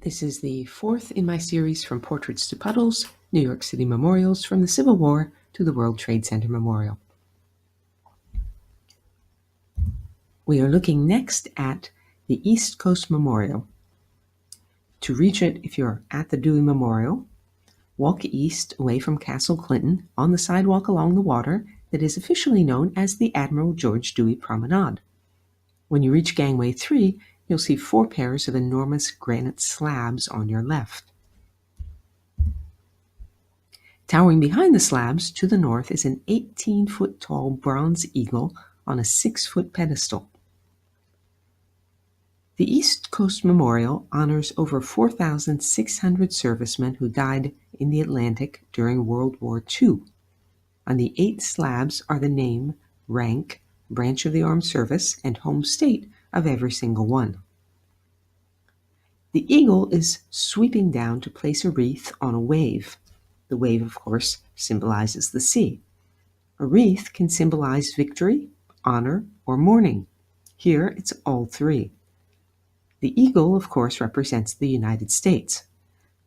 This is the fourth in my series From Portraits to Puddles, New York City Memorials from the Civil War to the World Trade Center Memorial. We are looking next at the East Coast Memorial. To reach it, if you're at the Dewey Memorial, walk east away from Castle Clinton on the sidewalk along the water that is officially known as the Admiral George Dewey Promenade. When you reach Gangway 3, you'll see 4 pairs of enormous granite slabs on your left. Towering behind the slabs to the north is an 18-foot tall bronze eagle on a 6-foot pedestal. The East Coast Memorial honors over 4,600 servicemen who died in the Atlantic during World War II. On the 8 slabs are the name, rank, branch of the armed service, and home state of every single one. The eagle is sweeping down to place a wreath on a wave. The wave, of course, symbolizes the sea. A wreath can symbolize victory, honor, or mourning. Here, it's all 3. The eagle, of course, represents the United States.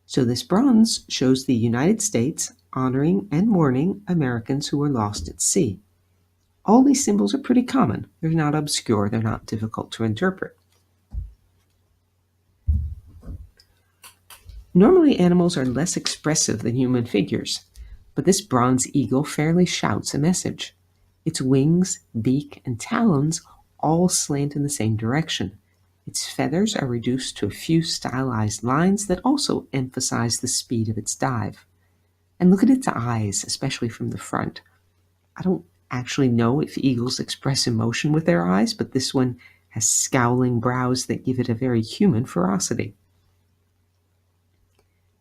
So this bronze shows the United States honoring and mourning Americans who were lost at sea. All these symbols are pretty common. They're not obscure. They're not difficult to interpret. Normally, animals are less expressive than human figures, but this bronze eagle fairly shouts a message. Its wings, beak, and talons all slant in the same direction. Its feathers are reduced to a few stylized lines that also emphasize the speed of its dive. And look at its eyes, especially from the front. I don't actually know if eagles express emotion with their eyes, but this one has scowling brows that give it a very human ferocity.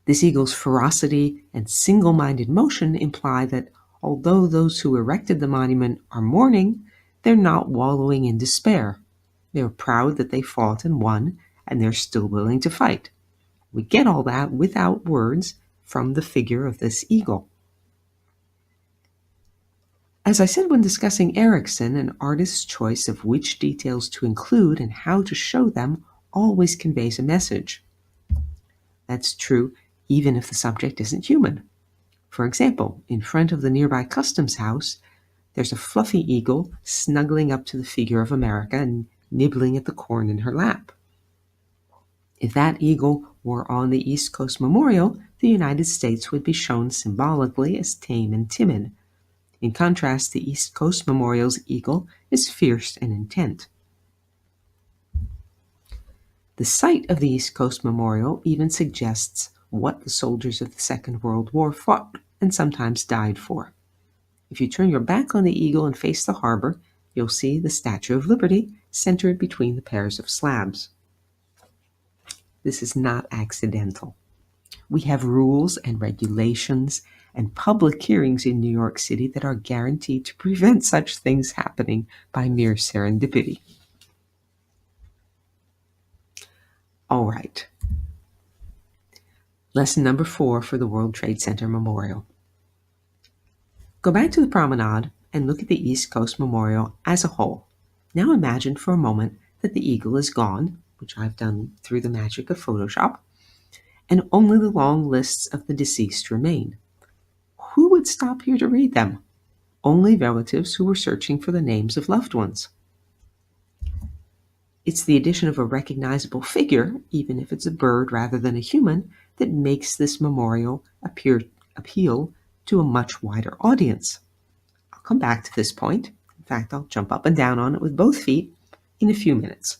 This eagle's ferocity and single-minded motion imply that although those who erected the monument are mourning, they're not wallowing in despair. They're proud that they fought and won, and they're still willing to fight. We get all that without words from the figure of this eagle. As I said when discussing Erickson, an artist's choice of which details to include and how to show them always conveys a message. That's true even if the subject isn't human. For example, in front of the nearby customs house, there's a fluffy eagle snuggling up to the figure of America and nibbling at the corn in her lap. If that eagle were on the East Coast Memorial, the United States would be shown symbolically as tame and timid. In contrast, the East Coast Memorial's eagle is fierce and intent. The site of the East Coast Memorial even suggests what the soldiers of the Second World War fought and sometimes died for. If you turn your back on the eagle and face the harbor, you'll see the Statue of Liberty centered between the pairs of slabs. This is not accidental. We have rules and regulations and public hearings in New York City that are guaranteed to prevent such things happening by mere serendipity. All right. Lesson number 4 for the World Trade Center Memorial. Go back to the promenade and look at the East Coast Memorial as a whole. Now imagine for a moment that the eagle is gone, which I've done through the magic of Photoshop, and only the long lists of the deceased remain. Who would stop here to read them? Only relatives who were searching for the names of loved ones. It's the addition of a recognizable figure, even if it's a bird rather than a human, that makes this memorial appeal to a much wider audience. I'll come back to this point. In fact, I'll jump up and down on it with both feet in a few minutes.